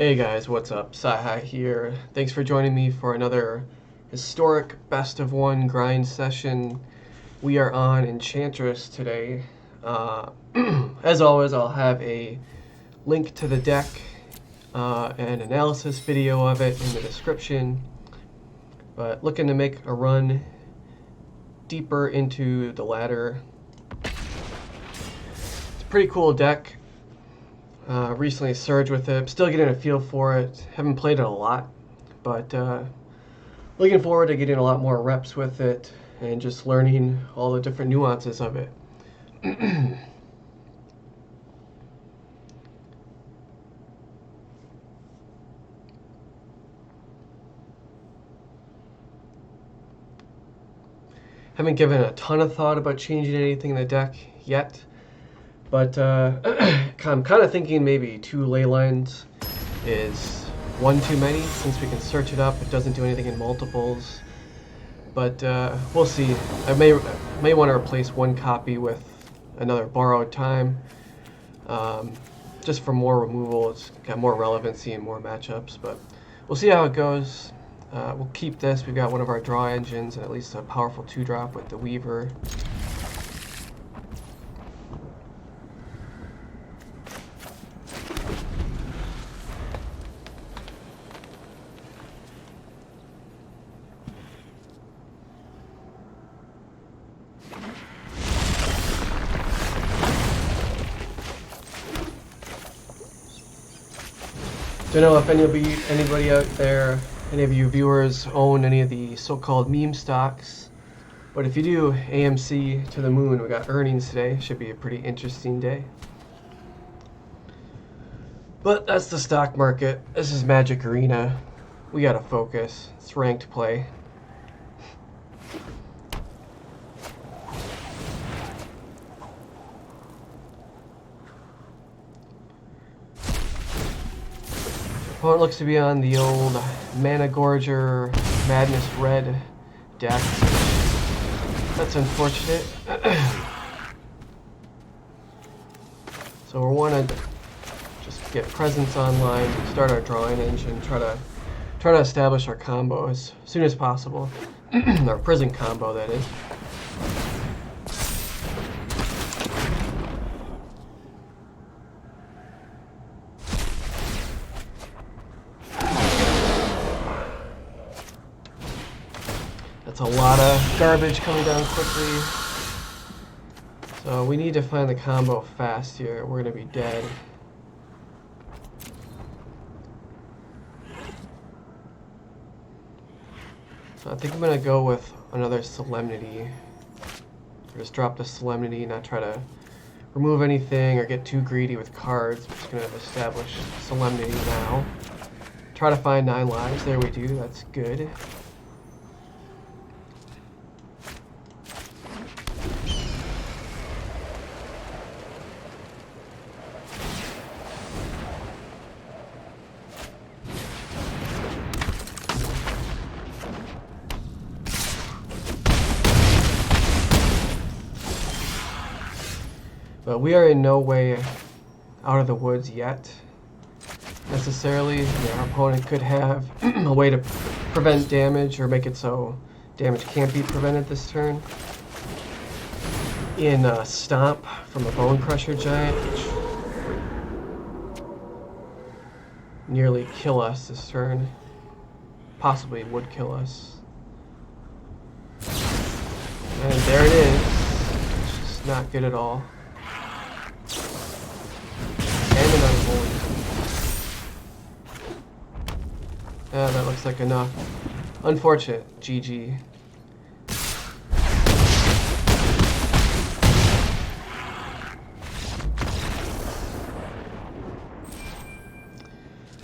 Hey guys, what's up? Sci here. Thanks for joining me for another historic best of one grind session. We are on Enchantress today. As always, I'll have a link to the deck and analysis video of it in the description. But looking to make a run deeper into the ladder. It's a pretty cool deck. Recently surged with it. Still getting a feel for it. Haven't played it a lot, but looking forward to getting a lot more reps with it and just learning all the different nuances of it. Haven't given a ton of thought about changing anything in the deck yet. But I'm kind of thinking maybe 2 ley lines is one too many, since we can search it up. It doesn't do anything in multiples. But we'll see. I may want to replace 1 copy with another borrowed time. Just for more removal. It's got more relevancy and more matchups. But we'll see how it goes. We'll keep this. We've got one of our draw engines and at least a powerful 2-drop with the Weaver. Don't know if anybody out there, any of you viewers, own any of the so-called meme stocks, but if you do, AMC to the moon. We got earnings today. Should be a pretty interesting day. But that's the stock market. This is Magic Arena. We gotta focus. It's ranked play. Opponent looks to be on the old Mana Gorger Madness Red deck. That's unfortunate. So we're wanting to just get presence online, start our drawing engine, try to establish our combo as soon as possible. Our prison combo, that is. That's a lot of garbage coming down quickly. So we need to find the combo fast here. We're going to be dead. So I think I'm going to go with another Solemnity. Just drop the Solemnity, not try to remove anything or get too greedy with cards. I'm just going to establish Solemnity now. Try to find 9 lives. There we do. That's good. But we are in no way out of the woods yet, necessarily. Our opponent could have a way to prevent damage or make it so damage can't be prevented this turn. In Stomp from a Bone Crusher Giant, which nearly kill us this turn. Possibly would kill us. And there it is. It's just not good at all. Yeah, that looks like enough. Unfortunate. GG.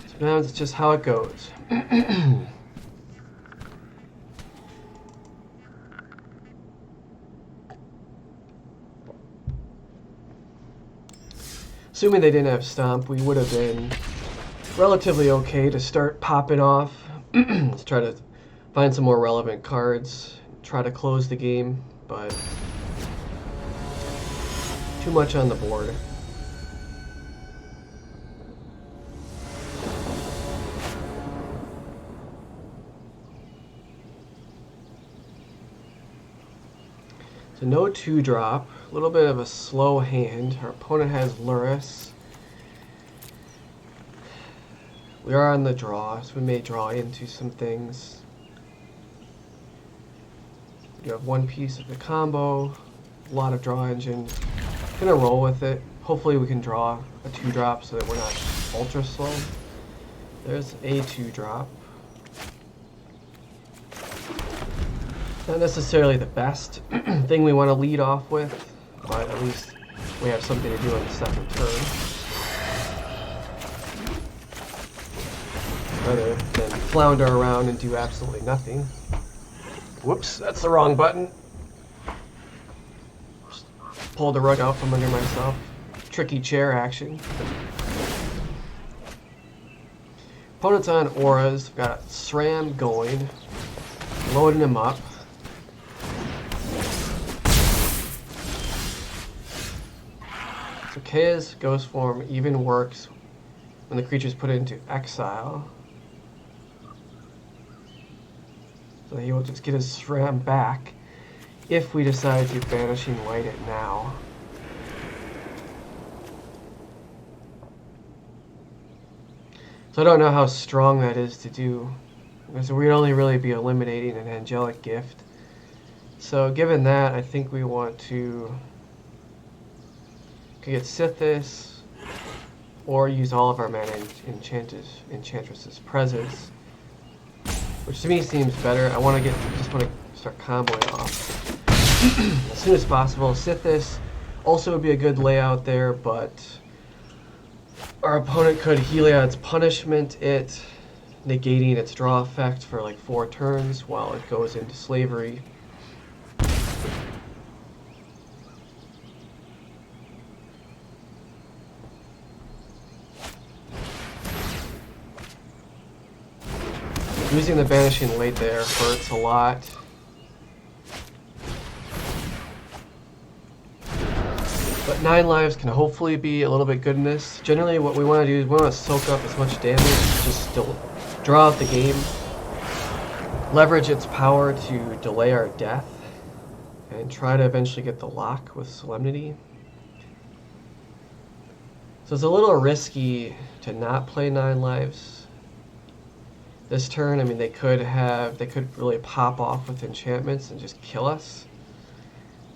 So now it's just how it goes. Assuming they didn't have Stomp, we would have been relatively okay to start popping off. Let's try to find some more relevant cards, try to close the game, but too much on the board. So no 2-drop. A little bit of a slow hand. Our opponent has Luris. We are on the draw, so we may draw into some things. You have one piece of the combo, a lot of draw engine. Gonna roll with it. Hopefully we can draw a 2-drop so that we're not ultra slow. There's a 2-drop. Not necessarily the best thing we want to lead off with, but at least we have something to do on the second turn. Rather than flounder around and do absolutely nothing. Whoops, that's the wrong button. Just pulled the rug out from under myself. Tricky chair action. Opponent's on auras. Got SRAM going. Loading him up. So Kaya's ghost form even works when the creature's put into exile. So he will just get his SRAM back if we decide to Banishing Light it now. So I don't know how strong that is to do, because we'd only really be eliminating an Angelic Gift. So given that, I think we want to get Sithis, or use all of our mana in Enchantress's Presence, which to me seems better. I want to just want to start comboing off as soon as possible. Sithis also would be a good layout there, but our opponent could Heliod's Punishment it, negating its draw effect for like 4 turns while it goes into slavery. Using the Banishing Light there hurts a lot. But 9 lives can hopefully be a little bit good in this. Generally what we want to do is we want to soak up as much damage, just still draw out the game, leverage its power to delay our death, and try to eventually get the lock with Solemnity. So it's a little risky to not play 9 lives this turn. I mean, they could really pop off with enchantments and just kill us.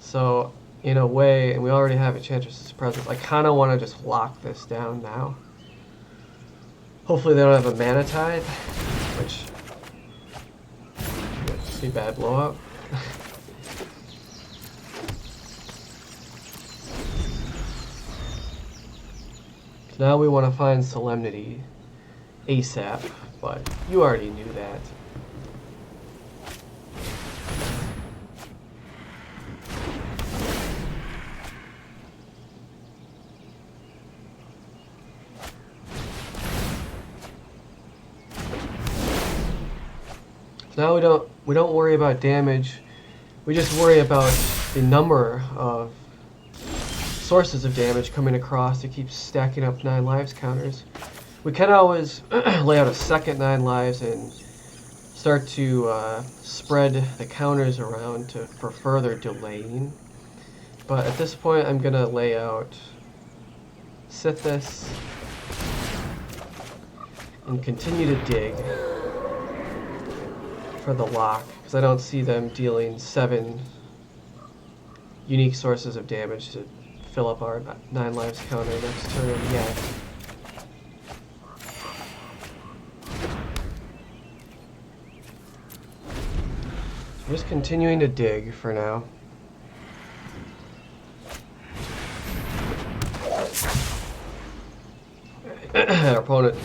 So in a way, and we already have Enchantress's Presence, I kind of want to just lock this down now. Hopefully they don't have a Mana Tithe, which would be a bad blowout. Now we want to find Solemnity ASAP, but you already knew that. So now we don't worry about damage. We just worry about the number of sources of damage coming across to keep stacking up 9 lives counters. We can always lay out a second 9 lives and start to spread the counters around for further delaying. But at this point, I'm going to lay out Sithis and continue to dig for the lock, because I don't see them dealing 7 unique sources of damage to fill up our 9 lives counter next turn yet. So just continuing to dig for now. Our opponent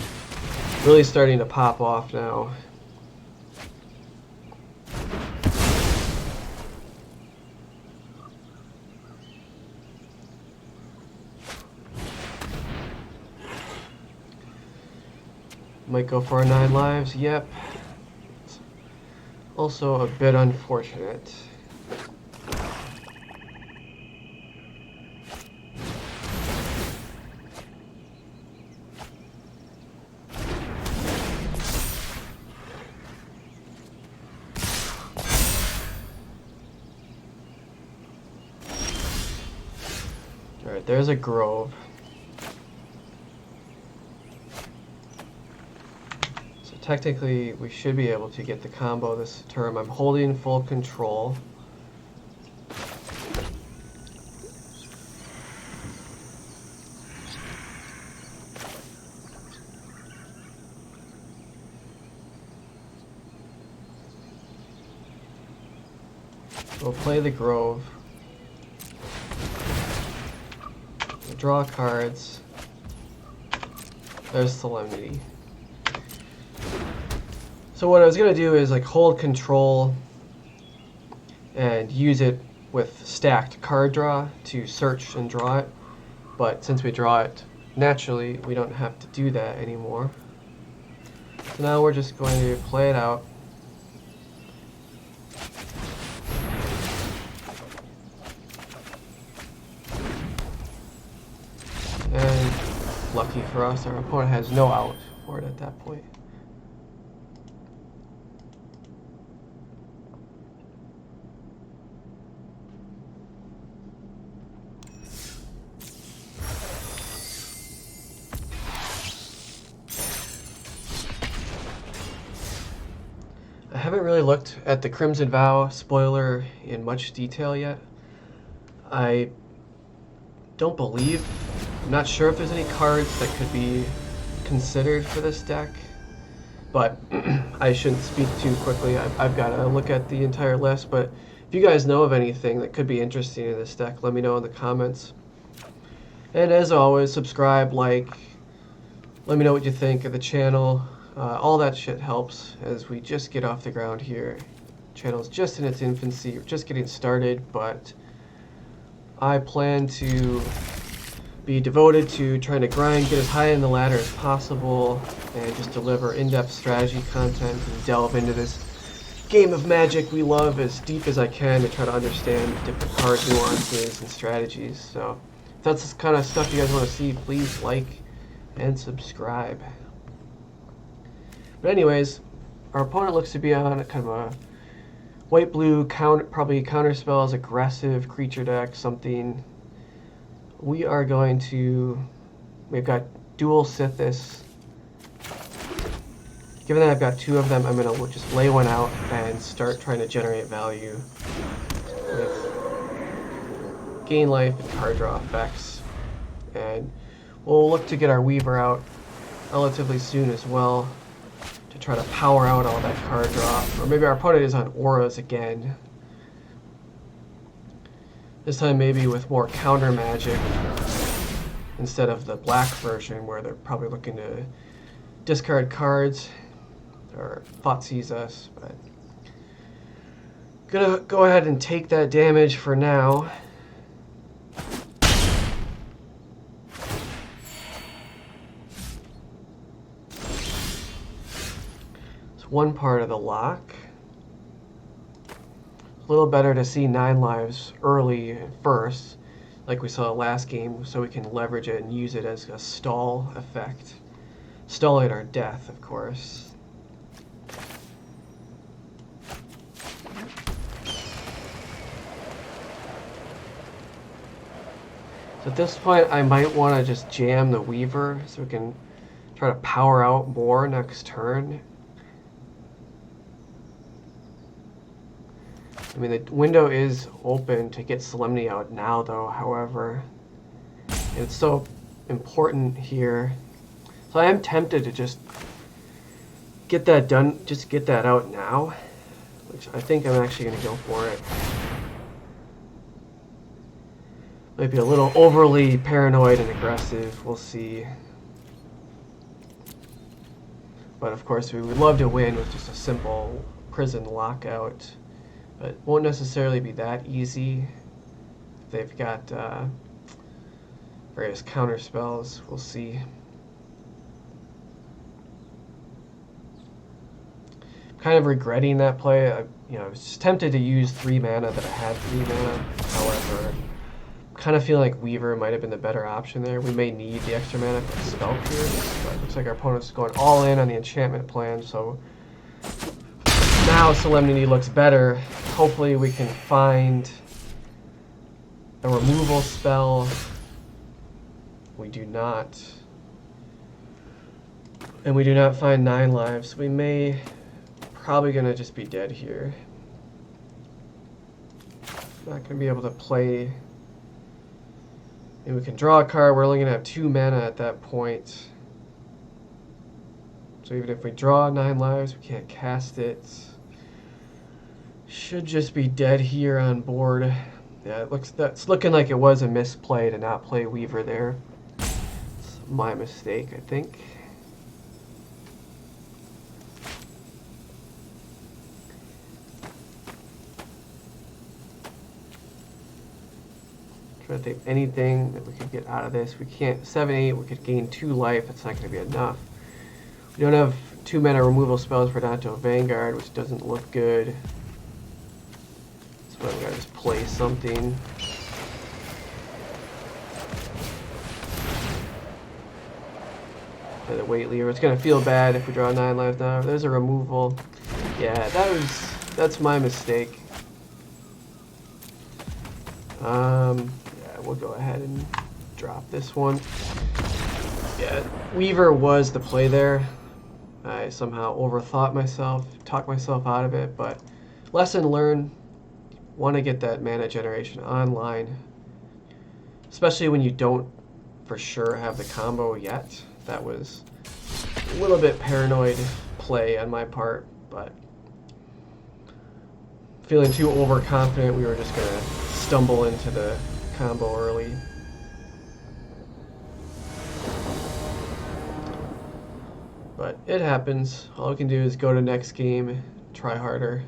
really starting to pop off now. Might go for our 9 lives, yep. It's also a bit unfortunate. there's a grove. So technically, we should be able to get the combo this turn. I'm holding full control. We'll play the grove. We'll draw cards. There's Solemnity. So what I was going to do is like hold control and use it with stacked card draw to search and draw it. But since we draw it naturally, we don't have to do that anymore. So now we're just going to play it out. And lucky for us, our opponent has no out for it at that point. I haven't really looked at the Crimson Vow spoiler in much detail yet. I don't believe, I'm not sure if there's any cards that could be considered for this deck, but I shouldn't speak too quickly. I've got to look at the entire list, but if you guys know of anything that could be interesting in this deck, let me know in the comments. And as always, subscribe, like, let me know what you think of the channel. All that shit helps as we just get off the ground here. Channel's just in its infancy, we're just getting started, but I plan to be devoted to trying to grind, get as high in the ladder as possible, and just deliver in-depth strategy content and delve into this game of Magic we love as deep as I can to try to understand different card nuances and strategies. So if that's the kind of stuff you guys want to see, please like and subscribe. But anyways, our opponent looks to be on kind of a white-blue, probably counterspells, aggressive creature deck, something. We are going to, we've got dual Sithis. Given that I've got two of them, I'm going to just lay one out and start trying to generate value with gain life and card draw effects. And we'll look to get our Weaver out relatively soon as well, to try to power out all that card draw. Or maybe our opponent is on auras again. This time maybe with more counter magic instead of the black version where they're probably looking to discard cards or Thoughtseize us. But gonna go ahead and take that damage for now. One part of the lock. A little better to see 9 lives early first, like we saw last game, so we can leverage it and use it as a stall effect. Stalling our death, of course. So at this point, I might want to just jam the Weaver so we can try to power out more next turn. I mean, the window is open to get Solemnity out now, though, however. It's so important here. So I am tempted to just get that done, just get that out now, which I think I'm actually going to go for it. Might be a little overly paranoid and aggressive, we'll see. But of course, we would love to win with just a simple prison lockout. But it won't necessarily be that easy. They've got various counter spells. We'll see. I'm kind of regretting that play. I was just tempted to use 3 mana that I had 3 mana. However, I kind of feel like Weaver might have been the better option there. We may need the extra mana for Spell Pierce, but it looks like our opponent's going all in on the enchantment plan. So now Solemnity looks better. Hopefully we can find a removal spell We do not. And we do not find 9 lives. We may probably gonna just be dead here. Not gonna be able to play. And we can draw a card. We're only gonna have 2 mana at that point. So even if we draw 9 lives, we can't cast it. Should just be dead here on board. Yeah, that's looking like it was a misplay to not play Weaver there. It's my mistake, I think. Trying to think anything that we could get out of this. We can't 7/8. We could gain 2 life. That's not going to be enough. We don't have 2 mana removal spells for Danto Vanguard, which doesn't look good. So we gotta just play something. Play the weight lever. It's gonna feel bad if we draw 9 lives now. There's a removal. Yeah, that's my mistake. Yeah, we'll go ahead and drop this one. Yeah, Weaver was the play there. I somehow overthought myself, talked myself out of it, but lesson learned. Want to get that mana generation online, especially when you don't for sure have the combo yet. That was a little bit paranoid play on my part, but feeling too overconfident, we were just gonna stumble into the combo early. But it happens. All we can do is go to next game, try harder.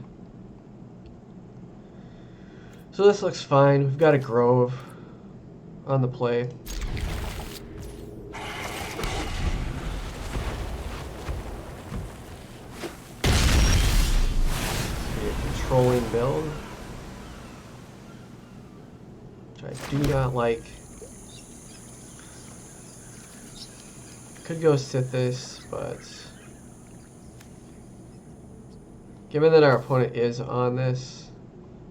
So this looks fine. We've got a Grove on the play. Be a controlling build, which I do not like. Could go Sithis, but given that our opponent is on this,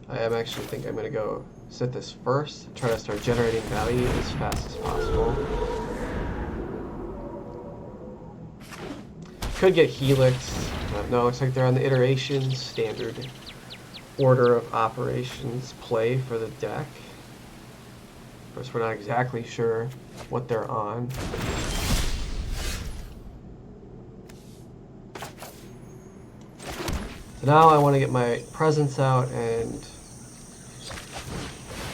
I am actually think I'm going to go Sithis first, try to start generating value as fast as possible. Could get Helix. No, looks like they're on the iteration standard order of operations play for the deck. Of course, we're not exactly sure what they're on. So now I want to get my presence out and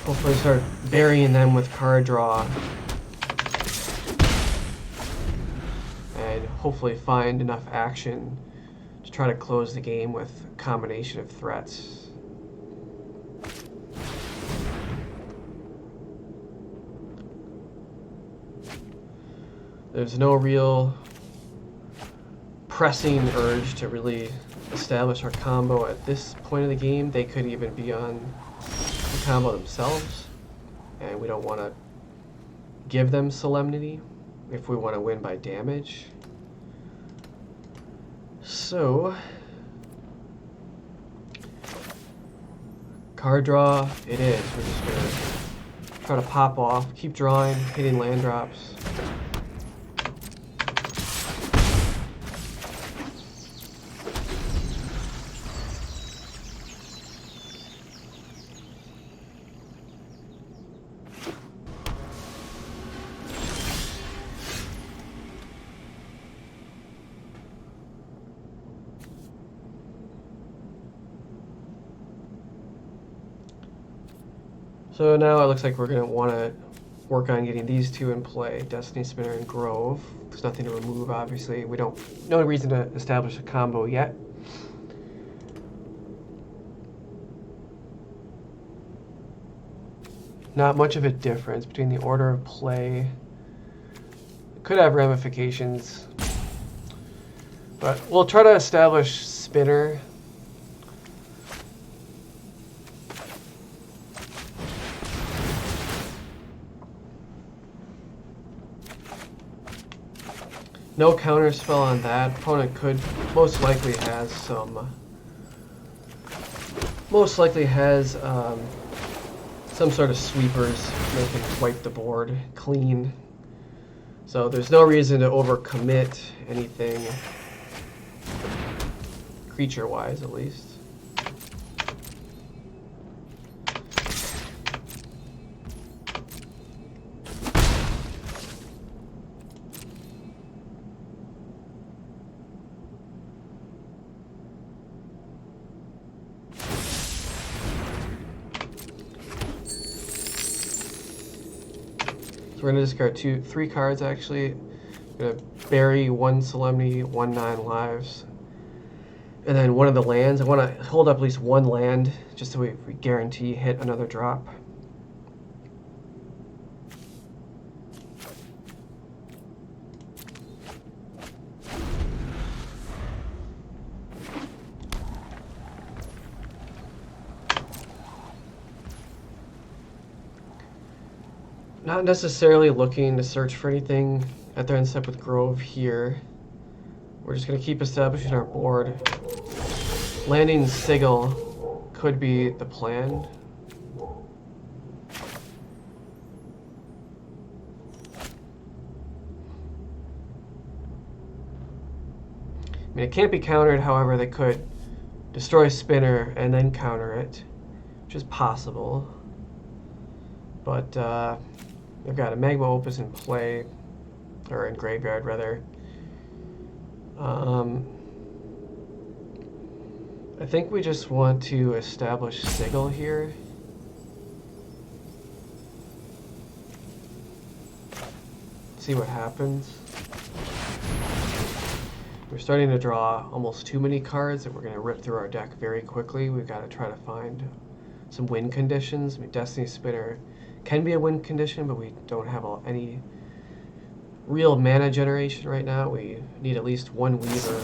hopefully start burying them with card draw. And hopefully find enough action to try to close the game with a combination of threats. There's no real pressing urge to really establish our combo at this point of the game. They could even be on the combo themselves, and we don't want to give them Solemnity if we want to win by damage. So, card draw it is. We're just going to try to pop off, keep drawing, hitting land drops. So now it looks like we're going to want to work on getting these two in play, Destiny Spinner and Grove. There's nothing to remove, obviously. No reason to establish a combo yet. Not much of a difference between the order of play. It could have ramifications, but we'll try to establish Spinner. No counter spell on that. Opponent could most likely has some sort of sweepers that can wipe the board clean. So there's no reason to overcommit anything, creature-wise at least. We're going to discard 3 cards actually. We're going to bury 1 Solemnity, 1 9 lives. And then one of the lands. I want to hold up at least 1 land just so we guarantee hit another drop. Not necessarily looking to search for anything at their end step with Grove here. We're just going to keep establishing our board. Landing Sigil could be the plan. I mean, it can't be countered, however, they could destroy Spinner and then counter it, which is possible. But they've got a Magma Opus in play, or in graveyard rather. I think we just want to establish Sigil here. See what happens. We're starting to draw almost too many cards that we're going to rip through our deck very quickly. We've got to try to find some win conditions. I mean, Destiny Spinner can be a win condition, but we don't have any real mana generation right now. We need at least 1 Weaver.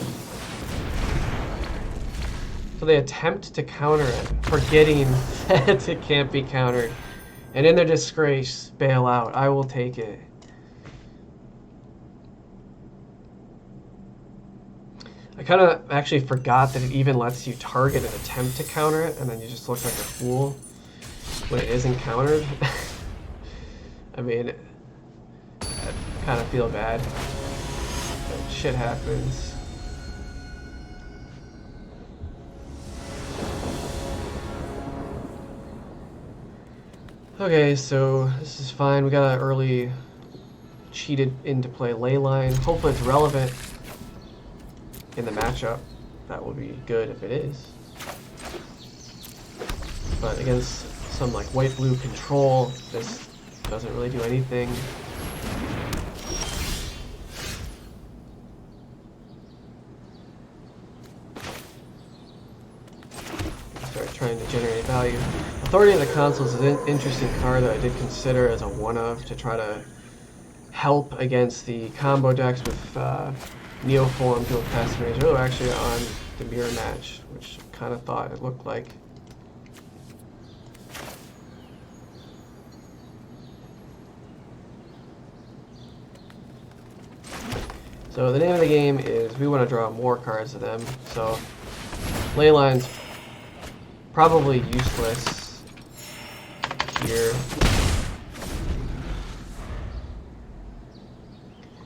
So they attempt to counter it, forgetting that it can't be countered. And in their disgrace, bail out. I will take it. I kind of actually forgot that it even lets you target an attempt to counter it, and then you just look like a fool when it isn't countered. I mean, I kind of feel bad. But shit happens. Okay, so this is fine. We got an early cheated into play Leyline. Hopefully it's relevant in the matchup. That will be good if it is. But against some like white-blue control, this doesn't really do anything. Start trying to generate value. Authority of the Consuls is an interesting card that I did consider as a one-of to try to help against the combo decks with Neoform, Dual Cast Mage. Oh, actually on the mirror match, which I kind of thought it looked like. So the name of the game is we want to draw more cards to them. So Leyline's probably useless here.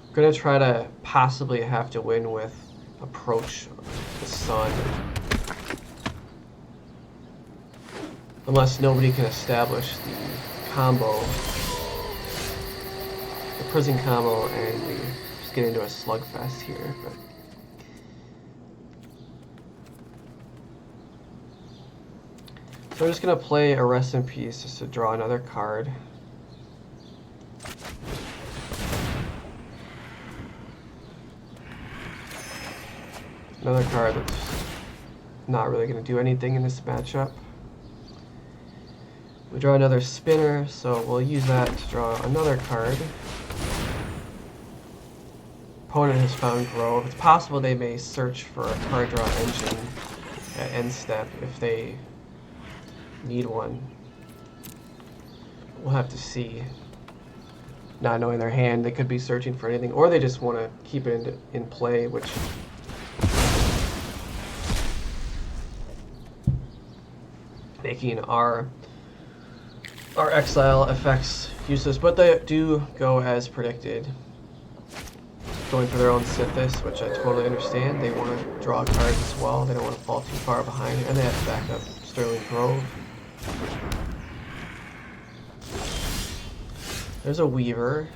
I'm gonna try to possibly have to win with Approach the Sun. Unless nobody can establish the combo, the prison combo, and we just get into a slugfest here. But so I'm just gonna play a Rest in Peace just to draw another card. Another card that's not really going to do anything in this matchup. We draw another Spinner, so we'll use that to draw another card. Opponent has found Grove. It's possible they may search for a card draw engine at end step if they need one. We'll have to see. Not knowing their hand, they could be searching for anything, or they just want to keep it in play, which making our exile effects useless, but they do go as predicted. going for their own Sithis, which I totally understand. They want to draw cards as well. They don't want to fall too far behind, and they have to back up Sterling Grove. There's a Weaver.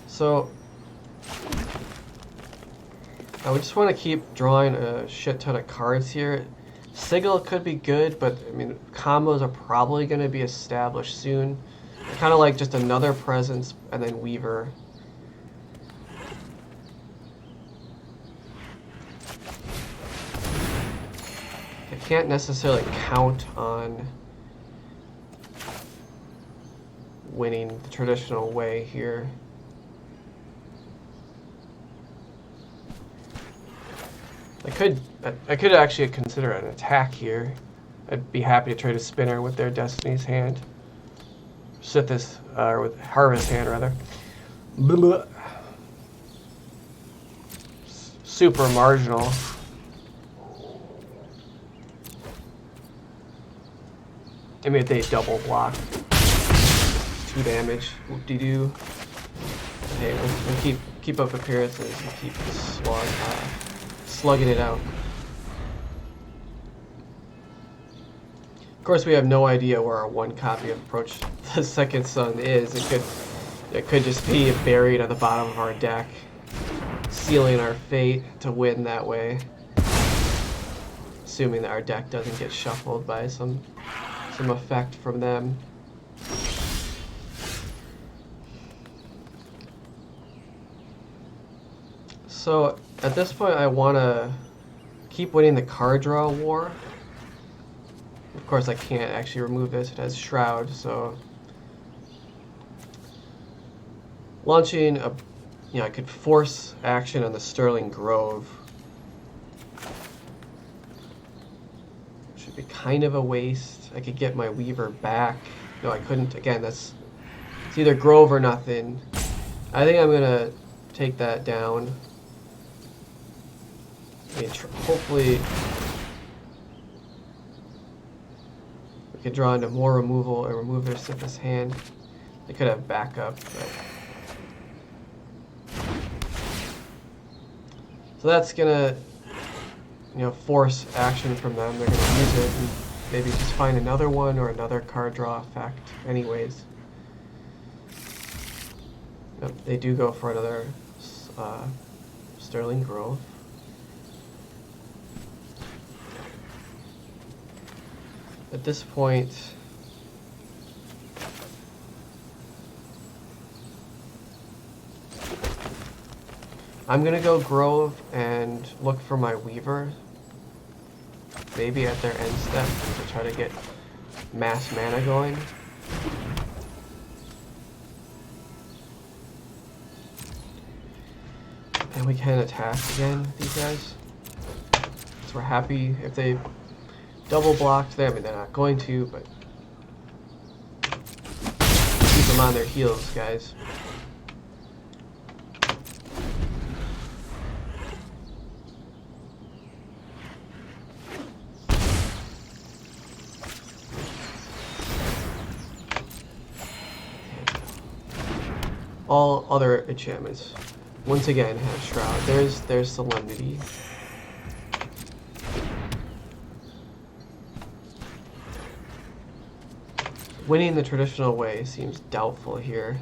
So I would just want to keep drawing a shit ton of cards here. Sigil could be good, but I mean, combos are probably going to be established soon. Kind of like just another Presence and then Weaver. I can't necessarily count on winning the traditional way here. I could actually consider an attack here. I'd be happy to trade a spinner with their Destiny's Hand. Sithis, or with Harvest Hand rather. Blah. Super marginal. I mean, if they double block. 2 damage. Whoop-de-doo. Hey, we'll keep up appearances and keep slugging it out. Of course, we have no idea where our 1 copy of Approach the Second Sun is. It could just be buried at the bottom of our deck, sealing our fate to win that way. Assuming that our deck doesn't get shuffled by some effect from them. So at this point, I want to keep winning the card draw war. Of course, I can't actually remove this. It has Shroud, so launching a, I could force action on the Sterling Grove. Should be kind of a waste. I could get my Weaver back. No, I couldn't. Again, it's either Grove or nothing. I think I'm gonna take that down. I mean, hopefully we could draw into more removal and remove their Sithis hand. They could have backup, but so that's gonna, force action from them. They're gonna use it and maybe just find another one or another card draw effect. Anyways, yep, they do go for another Sterling Grove. At this point, I'm gonna go Grove and look for my Weaver. Maybe at their end step to try to get mass mana going. And we can attack again, these guys. So we're happy if they double blocked them. I mean, they're not going to, but keep them on their heels, guys. All other enchantments, once again, have Shroud. There's Solemnity. Winning the traditional way seems doubtful here.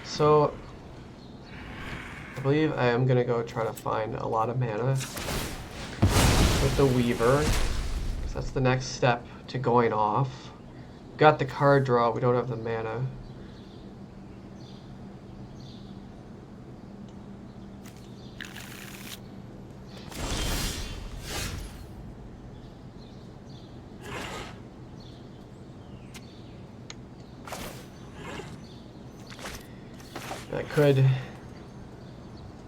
So I believe I am going to go try to find a lot of mana with the Weaver, because that's the next step to going off. Got the card draw, we don't have the mana. I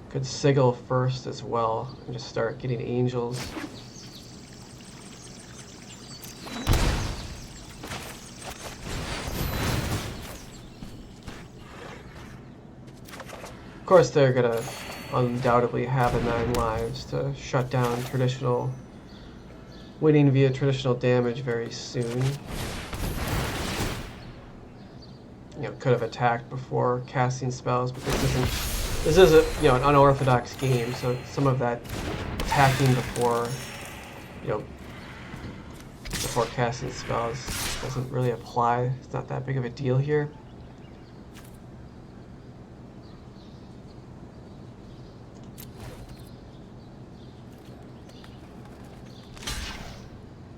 could Sigil first as well and just start getting angels. course, they're gonna undoubtedly have a 9 lives to shut down traditional winning via traditional damage very soon. You know, could have attacked before casting spells, but this is a, you know, an unorthodox game, so some of that attacking before, you know, before casting spells doesn't really apply. It's not that big of a deal here.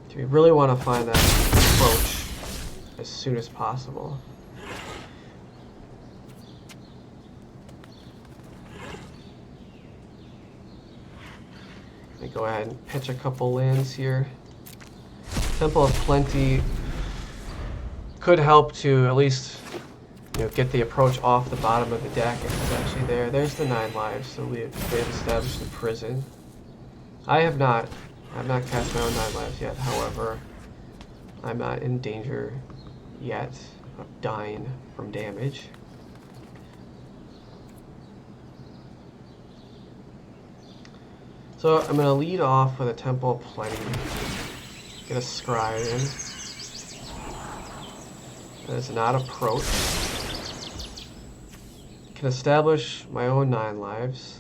Do we really want to find that approach as soon as possible? Let me go ahead and pitch a couple lands here. Temple of Plenty could help to at least, you know, get the approach off the bottom of the deck if it's actually there. There's the 9 lives, so they've established the prison. I have not cast my own 9 lives yet, however, I'm not in danger yet of dying from damage. So I'm going to lead off with a Temple of Plenty. Get a Scry in. That is not approach. Can establish my own 9 lives.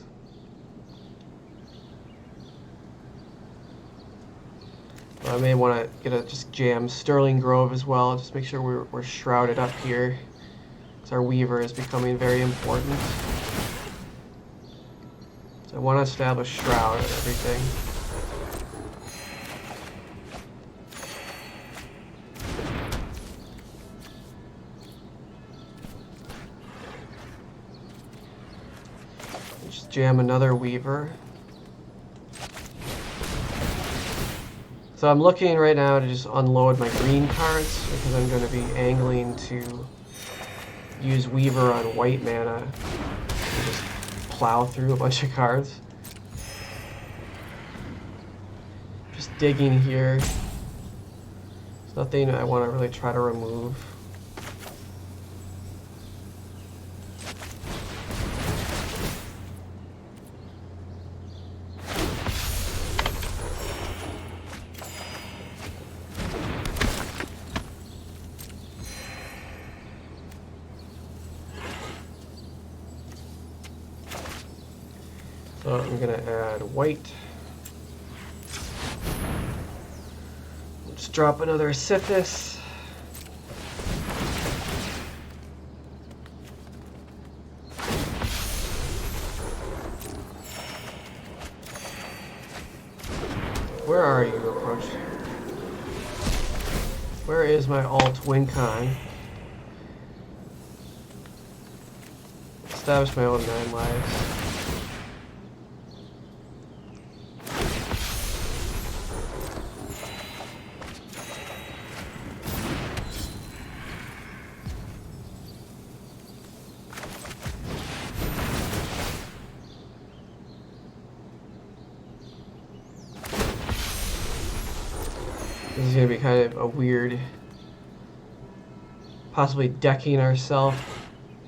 I may want to just jam Sterling Grove as well. Just make sure we're shrouded up here. So our Weaver is becoming very important. So I want to establish Shroud and everything. Just jam another Weaver. So I'm looking right now to just unload my green cards because I'm going to be angling to use Weaver on white mana and just plow through a bunch of cards. Just digging here. There's nothing I want to really try to remove. So I'm going to add white. Let's drop another Sithis. Where are you, approach? Where is my alt win con? Establish my own 9 lives. This is going to be kind of a weird, possibly decking ourselves,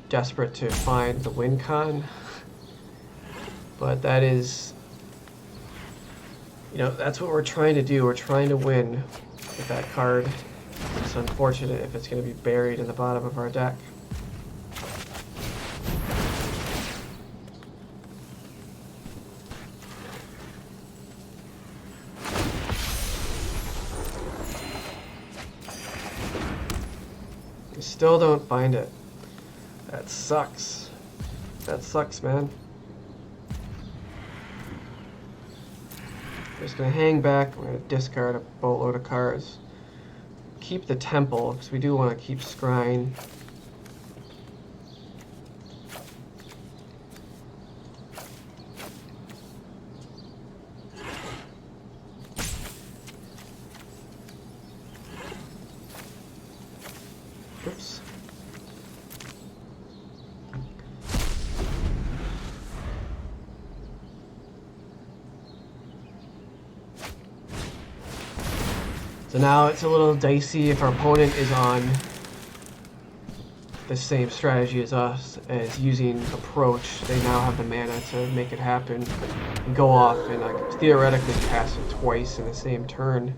desperate to find the win con. But that is, you know, that's what we're trying to do. We're trying to win with that card. It's unfortunate if it's going to be buried in the bottom of our deck. Still don't find it. That sucks. That sucks, man. I'm just gonna hang back. I'm gonna discard a boatload of cards. Keep the temple, because we do want to keep scrying. Oops. So now it's a little dicey if our opponent is on the same strategy as us, as using approach. They now have the mana to make it happen and go off and like, theoretically cast it twice in the same turn.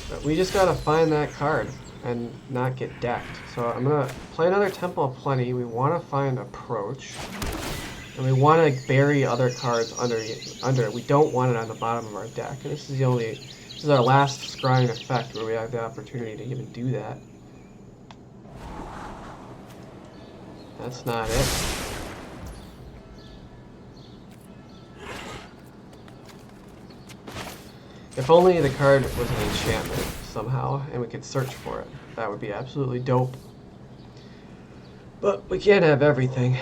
But we just gotta find that card and not get decked. So I'm gonna play another Temple of Plenty. We want to find approach, and we want to bury other cards under it. We don't want it on the bottom of our deck. And this is our last scrying effect where we have the opportunity to even do that. That's not it. If only the card was an enchantment somehow, and we could search for it. That would be absolutely dope. But we can't have everything.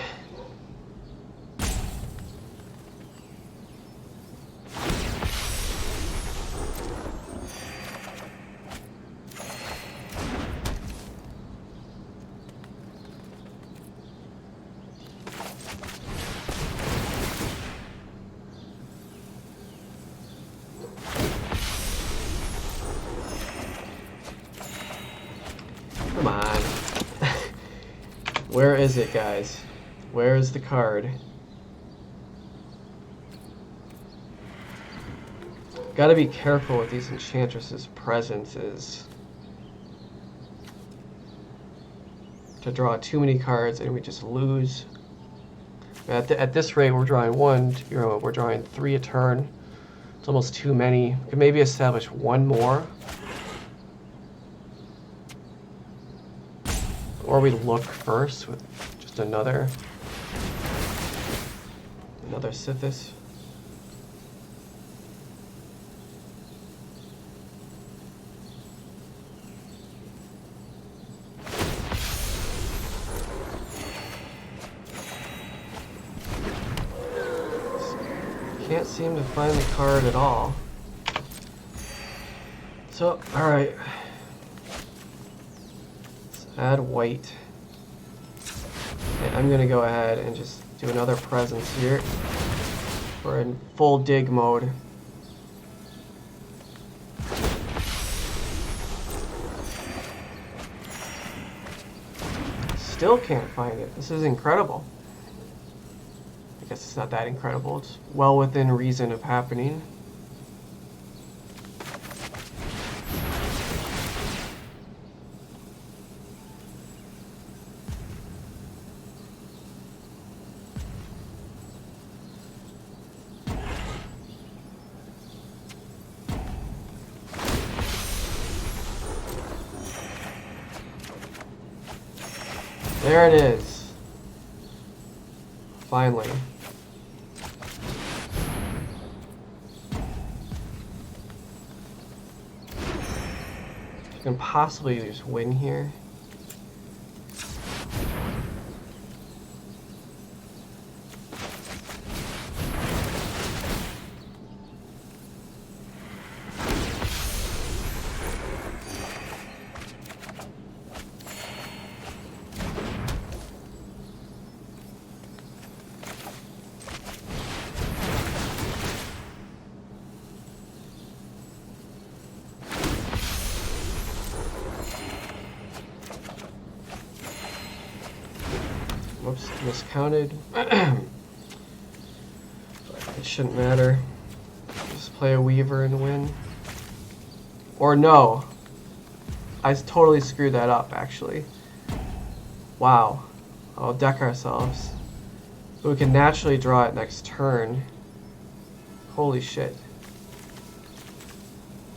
Come on. Where is it, guys? Where is the card? Gotta be careful with these Enchantress's presences. To draw too many cards and we just lose. At this rate, we're drawing we're drawing 3 a turn. It's almost too many. We could maybe establish 1 more. Or we look first with just another Sithis. Can't seem to find the card at all. So, alright. Add white. And I'm gonna go ahead and just do another presence here. We're in full dig mode. Still can't find it. This is incredible. I guess it's not that incredible. It's well within reason of happening. There it is. Finally. You can possibly just win here. Whoops, miscounted. It shouldn't matter. Just play a Weaver and win. Or no. I totally screwed that up, actually. Wow. I'll deck ourselves. But we can naturally draw it next turn. Holy shit.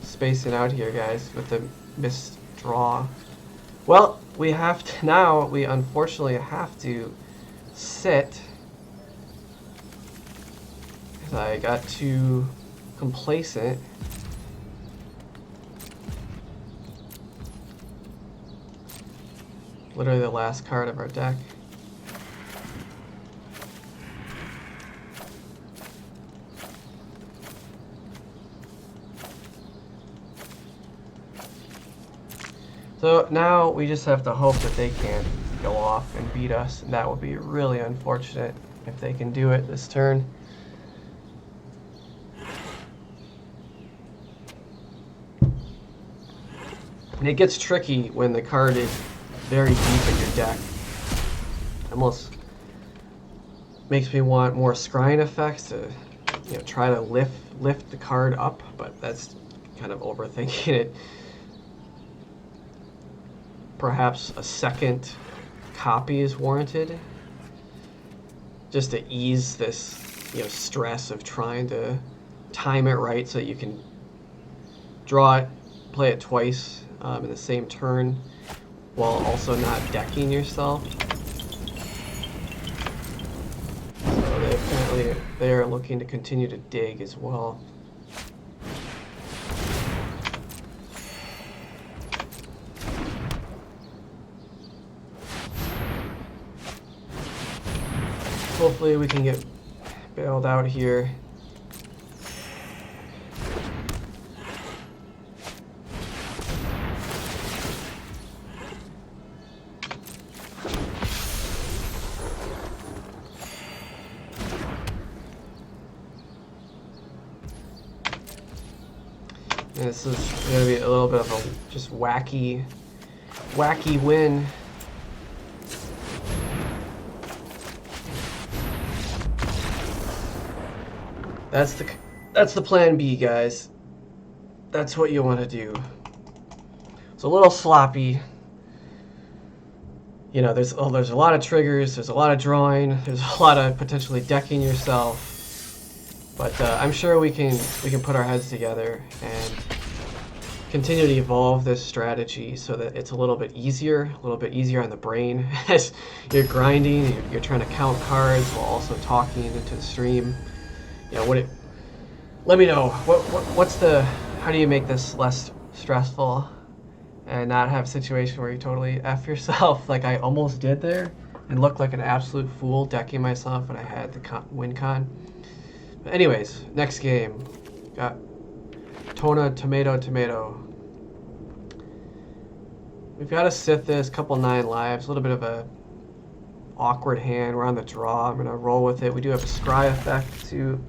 Spacing out here, guys, with the missed draw. Well, we have to now, we unfortunately have to sit. Because I got too complacent. Literally the last card of our deck. So now we just have to hope that they can't go off and beat us, and that would be really unfortunate if they can do it this turn. And it gets tricky when the card is very deep in your deck. Almost makes me want more scrying effects to, you know, try to lift the card up, but that's kind of overthinking it. Perhaps a second copy is warranted, just to ease this, you know, stress of trying to time it right so that you can draw it, play it twice in the same turn, while also not decking yourself. So they are looking to continue to dig as well. Hopefully we can get bailed out here. And this is going to be a little bit of a just wacky win. That's the plan B, guys. That's what you want to do. It's a little sloppy. You know, there's a lot of triggers, there's a lot of drawing, there's a lot of potentially decking yourself. But I'm sure we can put our heads together and continue to evolve this strategy so that it's a little bit easier on the brain as you're grinding, you're trying to count cards while also talking into the stream. You know, let me know how do you make this less stressful and not have a situation where you totally F yourself like I almost did there and looked like an absolute fool decking myself when I had the win con. But anyways, next game. Got Tona, Tomato. We've got to sit this, couple 9 lives, a little bit of a awkward hand. We're on the draw. I'm going to roll with it. We do have a scry effect to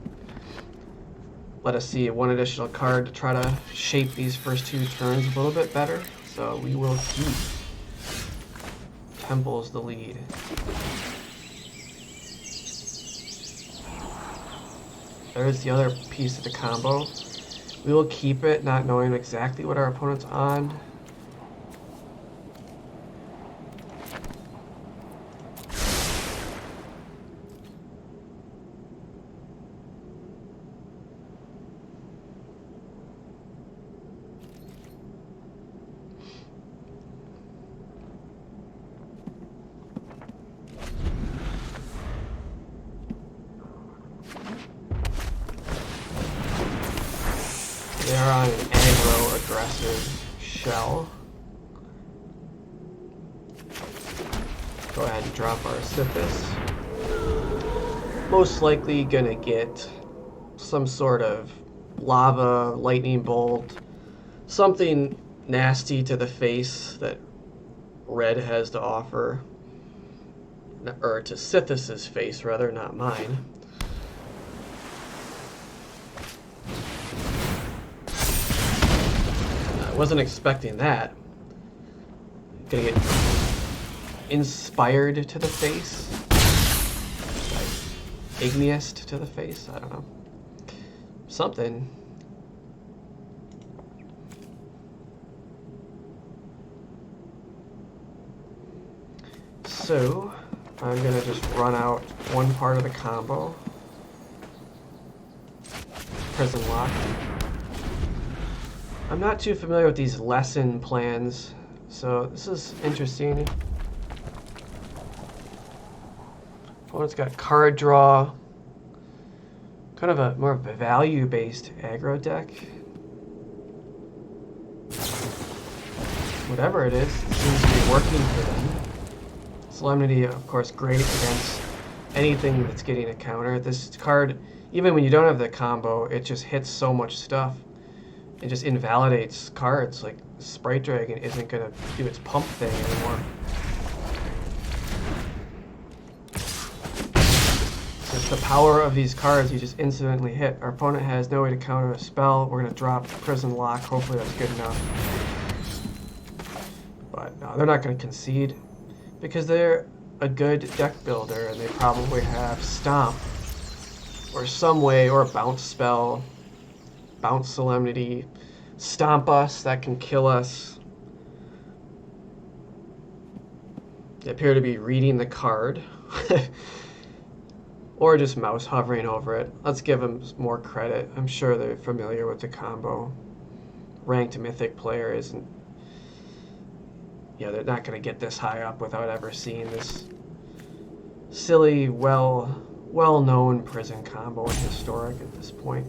let us see one additional card to try to shape these first 2 turns a little bit better. So we will keep Temple's the lead. There's the other piece of the combo. We will keep it, not knowing exactly what our opponent's on. They are on an aggro aggressive shell. Go ahead and drop our Sithis. Most likely gonna get some sort of lava, lightning bolt, something nasty to the face that red has to offer. Or to Sithis' face rather, not mine. I wasn't expecting that. Gonna get inspired to the face. Like igneous to the face. I don't know. Something. So I'm gonna just run out one part of the combo. Prison lock. I'm not too familiar with these lesson plans, so this is interesting. Opponent's got card draw. Kind of a more of a value-based aggro deck. Whatever it is, it seems to be working for them. Solemnity, of course, great against anything that's getting a counter. This card, even when you don't have the combo, it just hits so much stuff. It just invalidates cards. Like Sprite Dragon isn't gonna do its pump thing anymore. Just the power of these cards, you just instantly hit. Our opponent has no way to counter a spell. We're gonna drop Prison Lock. Hopefully that's good enough. they're not going to concede because they're a good deck builder and they probably have Stomp or some way, or a Bounce spell, Bounce Solemnity, Stomp us that can kill us. They appear to be reading the card. Or just mouse hovering over it. Let's give them more credit. I'm sure they're familiar with the combo. Ranked Mythic player isn't... Yeah, they're not going to get this high up without ever seeing this silly, well-known prison combo in Historic at this point.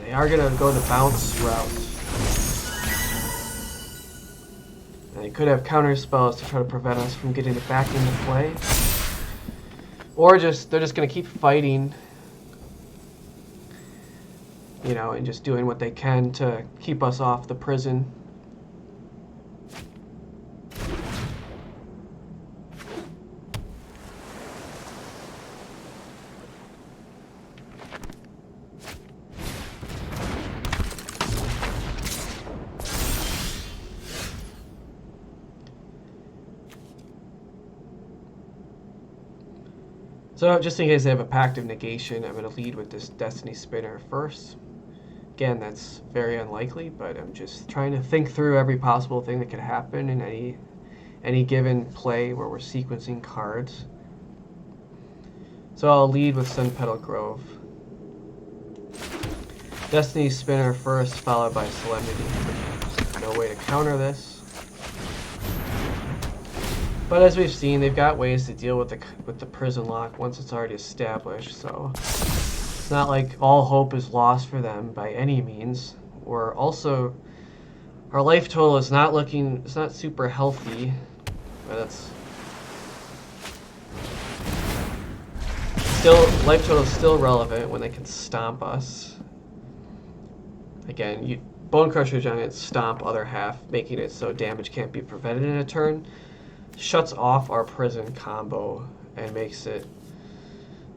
They are going to go the bounce route. And they could have counter spells to try to prevent us from getting it back into play. Or they're just going to keep fighting, you know, and just doing what they can to keep us off the prison. So just in case they have a Pact of Negation, I'm going to lead with this Destiny Spinner first. Again, that's very unlikely, but I'm just trying to think through every possible thing that could happen in any given play where we're sequencing cards. So I'll lead with Sunpetal Grove. Destiny Spinner first, followed by Solemnity. No way to counter this. But as we've seen, they've got ways to deal with the prison lock once it's already established, so it's not like all hope is lost for them by any means. We're also, our life total is not looking, it's not super healthy, but that's still, life total is still relevant when they can stomp us. Again, Bone Crusher Giant stomp other half, making it so damage can't be prevented in a turn. Shuts off our prison combo and makes it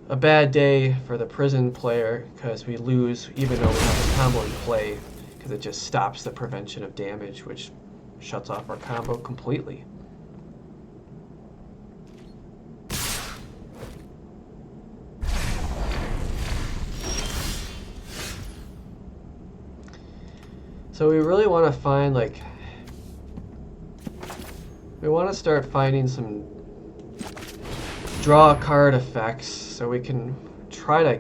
a bad day for the prison player because we lose even though we have a combo in play because it just stops the prevention of damage, which shuts off our combo completely. So we really want to find, like, we want to start finding some draw a card effects so we can try to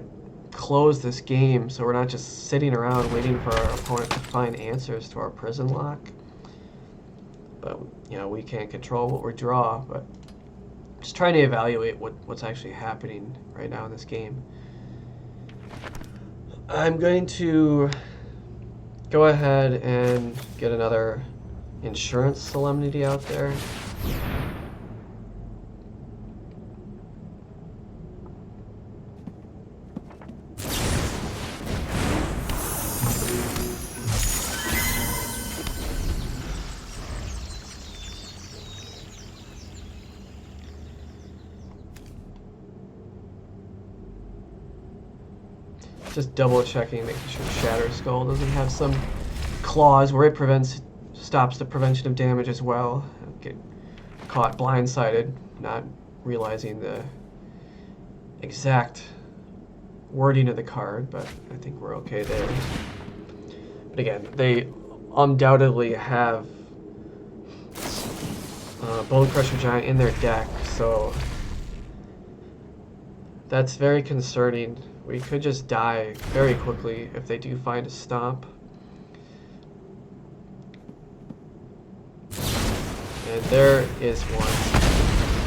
close this game so we're not just sitting around waiting for our opponent to find answers to our prison lock. But, you know, we can't control what we draw, but just trying to evaluate what's actually happening right now in this game. I'm going to go ahead and get another Insurance Solemnity out there. Just double checking, making sure Shatter Skull doesn't have some clause where it stops the prevention of damage as well. Get caught blindsided, not realizing the exact wording of the card, but I think we're okay there. But again, they undoubtedly have Bone Crusher Giant in their deck, so that's very concerning. We could just die very quickly if they do find a stomp. And there is one.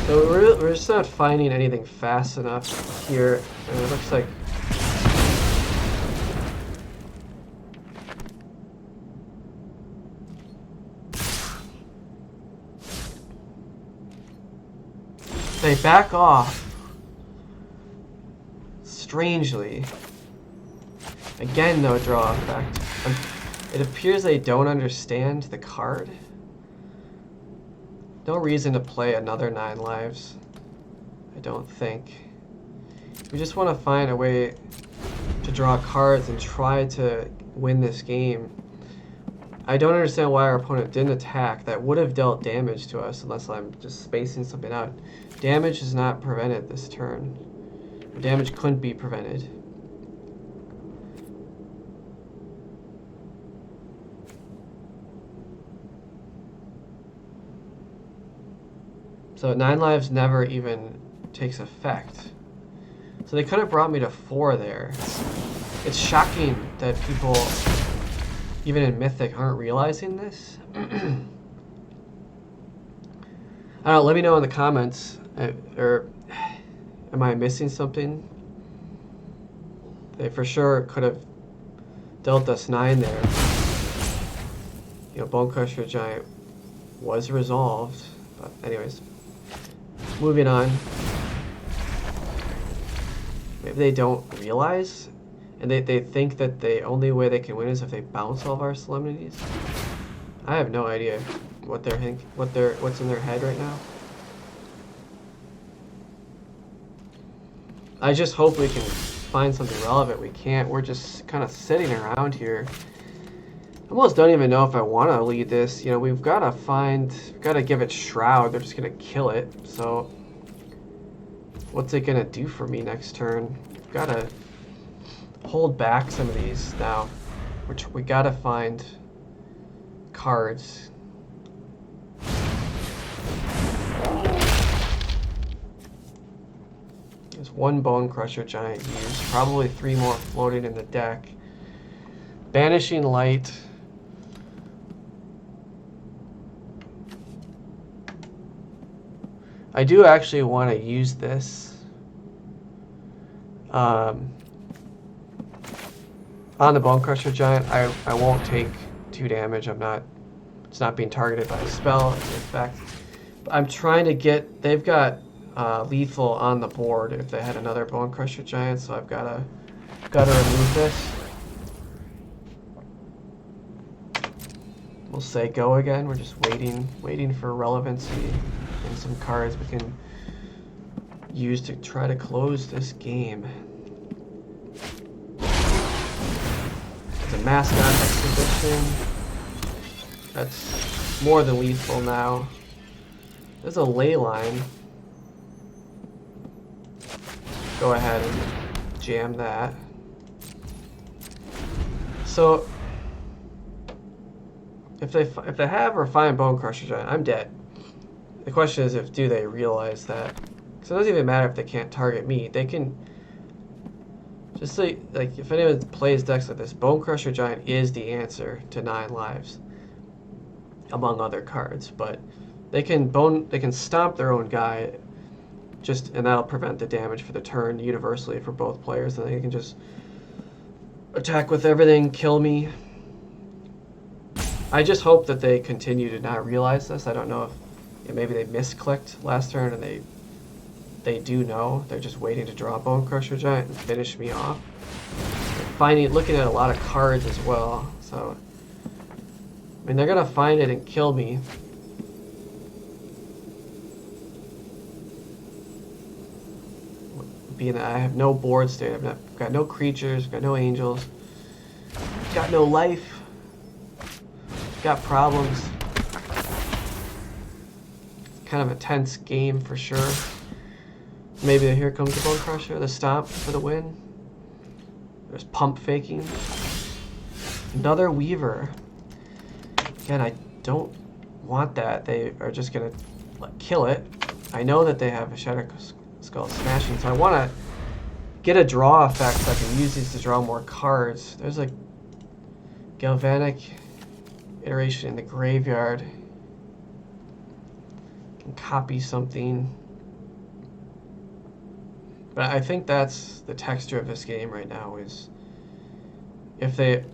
So we're just not finding anything fast enough here. And it looks like they back off. Strangely. Again, no draw effect. It appears they don't understand the card. No reason to play another 9 lives, I don't think. We just want to find a way to draw cards and try to win this game. I don't understand why our opponent didn't attack. That would have dealt damage to us, unless I'm just spacing something out. Damage is not prevented this turn. Damage couldn't be prevented. So 9 lives never even takes effect. So they could have brought me to 4 there. It's shocking that people, even in Mythic, aren't realizing this. I don't know, let me know in the comments. Or am I missing something? They for sure could have dealt us 9 there. You know, Bone Crusher Giant was resolved. But anyways, moving on. Maybe they don't realize, and they think that the only way they can win is if they bounce all of our solemnities. I have no idea what they're what's in their head right now. I just hope we can find something relevant. We can't. We're just kind of sitting around here. I almost don't even know if I want to lead this. You know, we've got to give it Shroud. They're just going to kill it. So what's it going to do for me next turn? We've got to hold back some of these now. Which we got to find cards. There's 1 Bone Crusher Giant used. Probably 3 more floating in the deck. Banishing Light. I do actually want to use this on the Bone Crusher Giant. I won't take 2 damage. It's not being targeted by a spell. In fact, I'm trying to get. They've got lethal on the board if they had another Bone Crusher Giant, so I've got to remove this. We'll say go again. We're just waiting for relevancy and some cards we can use to try to close this game. It's a mascot exhibition. That's more than lethal now. There's a ley line. Go ahead and jam that. So if they have or find Bone Crusher Giant, I'm dead. The question is do they realize that? Because it doesn't even matter if they can't target me. They can just like if anyone plays decks like this, Bone Crusher Giant is the answer to 9 lives, among other cards. But they can stomp their own guy, and that'll prevent the damage for the turn universally for both players. And they can just attack with everything, kill me. I just hope that they continue to not realize this. I don't know if maybe they misclicked last turn and they do know. They're just waiting to draw Bone Crusher Giant and finish me off. Looking at a lot of cards as well. So I mean, they're gonna find it and kill me. Being that I have no board state, I've got no creatures, got no angels, got no life. Got problems. Kind of a tense game for sure. Maybe here comes the Bone Crusher, the stomp for the win. There's pump faking. Another Weaver. Again, I don't want that. They are just gonna kill it. I know that they have a Shatter Skull Smashing, so I want to get a draw effect so I can use these to draw more cards. There's a Galvanic Iteration in the graveyard. Can copy something. But I think that's the texture of this game right now, is if they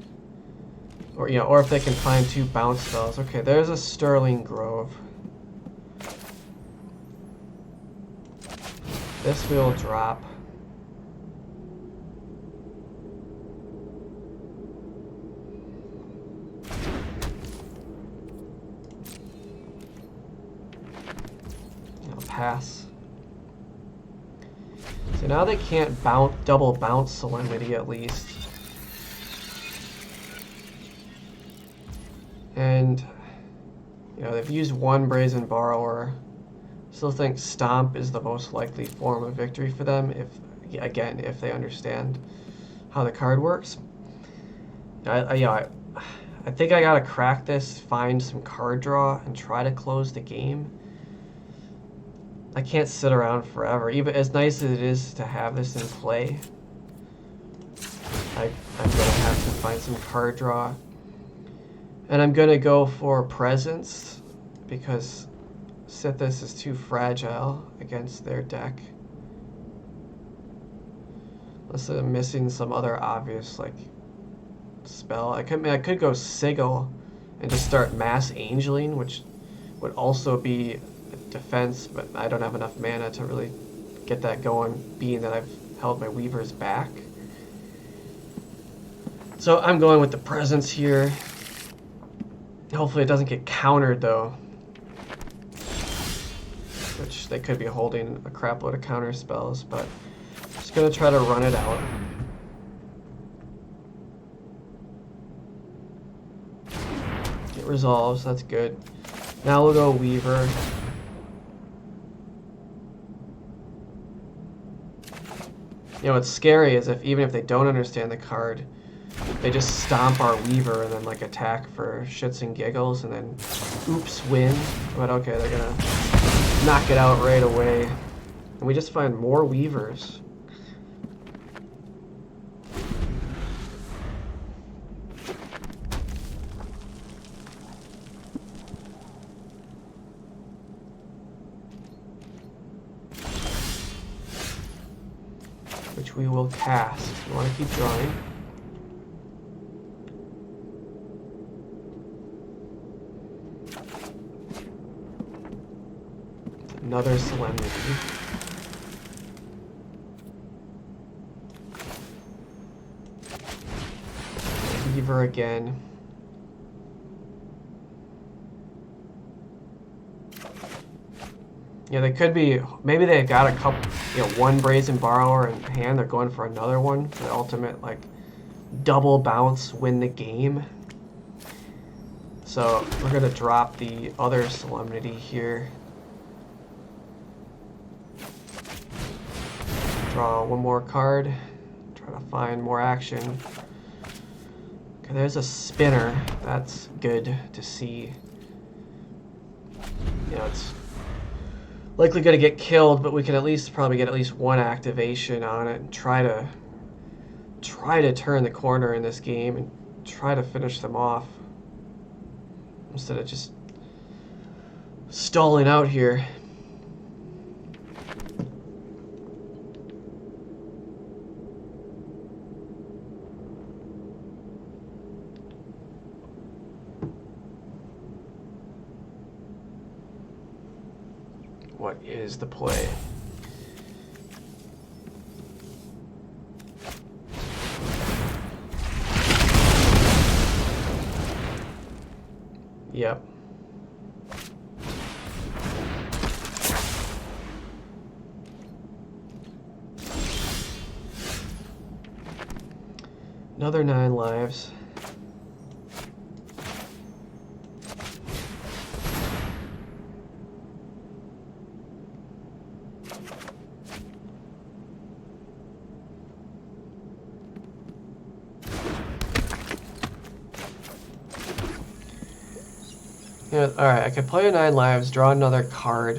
or if they can find 2 bounce spells. Okay, there's a Sterling Grove. This will drop. Pass. So now they can't double bounce Solemnity at least. And, you know, they've used one Brazen Borrower. Still think Stomp is the most likely form of victory for them, if, again, if they understand how the card works. I think I gotta crack this, find some card draw, and try to close the game. I can't sit around forever. Even as nice as it is to have this in play, I'm gonna have to find some card draw. And I'm gonna go for Presence, because Sithis is too fragile against their deck. Unless I'm missing some other obvious, like, spell. I could go Sigil and just start Mass Angeling, which would also be defense, but I don't have enough mana to really get that going, being that I've held my Weavers back. So I'm going with the Presence here. Hopefully it doesn't get countered though, which they could be holding a crap load of counter spells, but just gonna try to run it out. It resolves, that's good. Now we'll go Weaver. You know, what's scary is even if they don't understand the card, they just stomp our Weaver and then like attack for shits and giggles and then oops, win. But okay, they're gonna knock it out right away. And we just find more Weavers. Which we will cast. You want to keep drawing. Another Solemnity. Weaver again. Yeah, they could be, maybe they got a couple, you know, one Brazen Borrower in hand, they're going for another one for the ultimate, like, double bounce, win the game. So, we're going to drop the other Solemnity here. Draw one more card, try to find more action. Okay, there's a Spinner, that's good to see. You know, it's likely going to get killed, but we can at least probably get at least one activation on it and try to turn the corner in this game and try to finish them off instead of just stalling out here. What is the play? Yep. Another 9 lives. Yeah, alright, I could play a 9 lives, draw another card,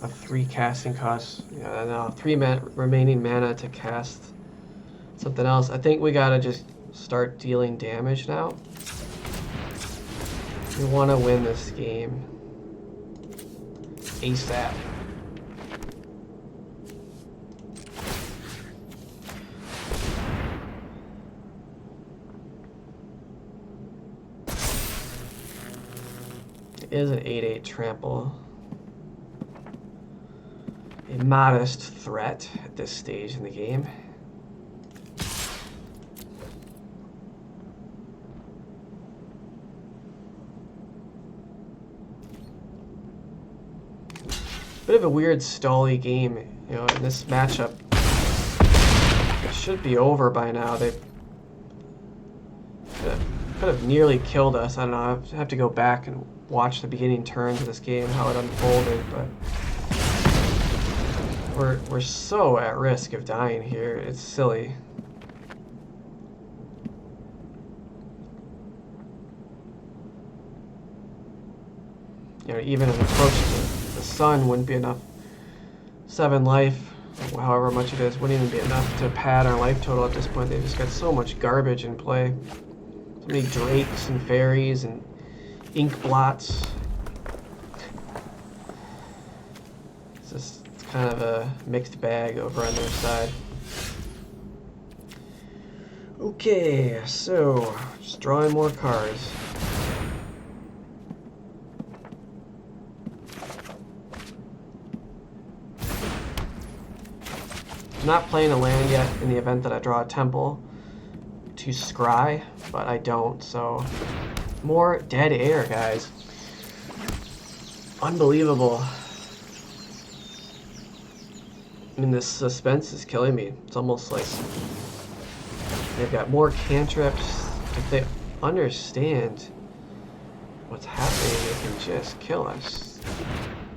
a 3 casting cost, yeah, now 3 remaining mana to cast something else. I think we gotta just start dealing damage now. We want to win this game ASAP. Is an 8/8 trample. A modest threat at this stage in the game. Bit of a weird stally game, you know, in this matchup. It should be over by now. They could have nearly killed us. I don't know. I have to go back and watch the beginning turns of this game, how it unfolded, but we're so at risk of dying here. It's silly. You know, even an approach to the sun wouldn't be enough. 7 life, however much it is, wouldn't even be enough to pad our life total at this point. They've just got so much garbage in play. So many drakes and fairies and ink blots. It's kind of a mixed bag over on their side. Okay, so just drawing more cards. I'm not playing a land yet in the event that I draw a temple to scry, but I don't, so more dead air, guys. Unbelievable. I mean, this suspense is killing me. It's almost like they've got more cantrips. If they understand what's happening, they can just kill us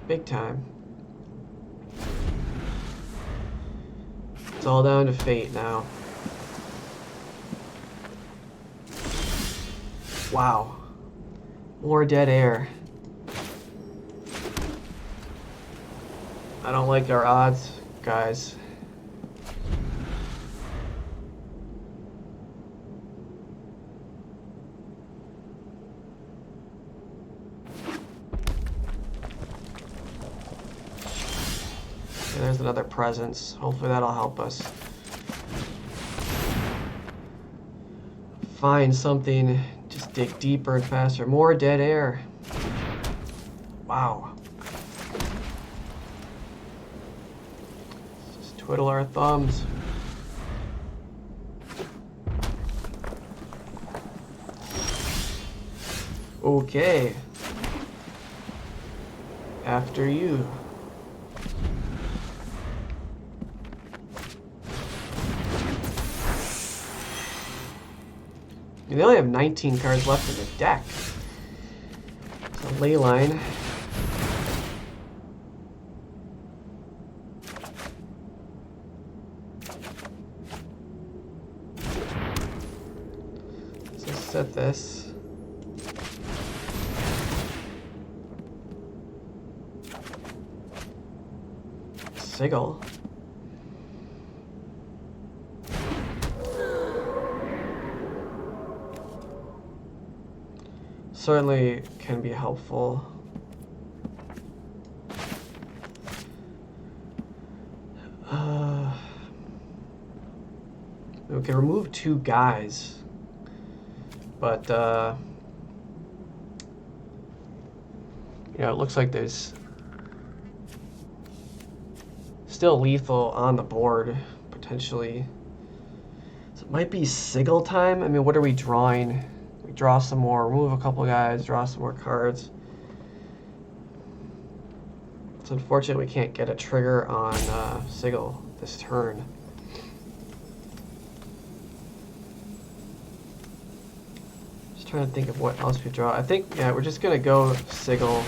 big time. It's all down to fate now. Wow. More dead air. I don't like our odds, guys. There's another presence. Hopefully that'll help us find something. Just dig deeper and faster. More dead air. Wow. Just twiddle our thumbs. Okay. After you. They only have 19 cards left in the deck. So Leyline. So set this. Sigil. Certainly can be helpful. We can remove 2 guys, but you know, it looks like there's still lethal on the board potentially. So it might be Sigil time. I mean, what are we drawing? We draw some more, remove a couple guys, draw some more cards. It's unfortunate we can't get a trigger on Sigil this turn. Just trying to think of what else we draw. I think, yeah, we're just going to go Sigil.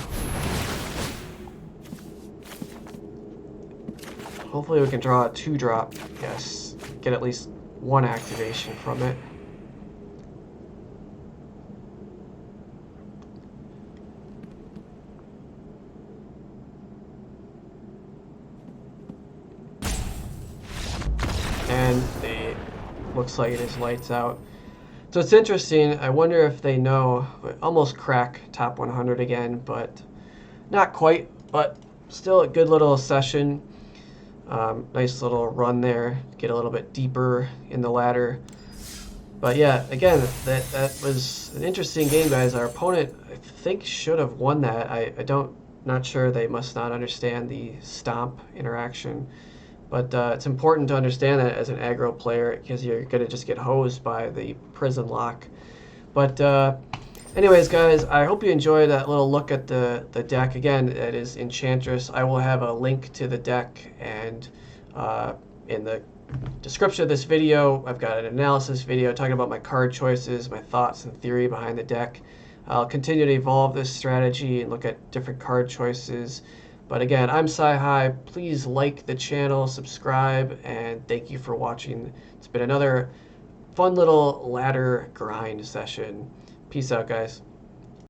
Hopefully we can draw a 2-drop. Yes, get at least 1 activation from it. And it looks like it is lights out. So it's interesting. I wonder if they know. Almost crack top 100 again, but not quite. But still a good little session. Nice little run there. Get a little bit deeper in the ladder. But yeah, again, that was an interesting game, guys. Our opponent, I think, should have won that. Not sure. They must not understand the stomp interaction. But it's important to understand that as an aggro player, because you're going to just get hosed by the prison lock. But anyways, guys, I hope you enjoyed that little look at the deck. Again, it is Enchantress. I will have a link to the deck and In the description of this video, I've got an analysis video talking about my card choices, my thoughts and theory behind the deck. I'll continue to evolve this strategy and look at different card choices. But again, I'm Sci-Hi. Please like the channel, subscribe, and thank you for watching. It's been another fun little ladder grind session. Peace out, guys.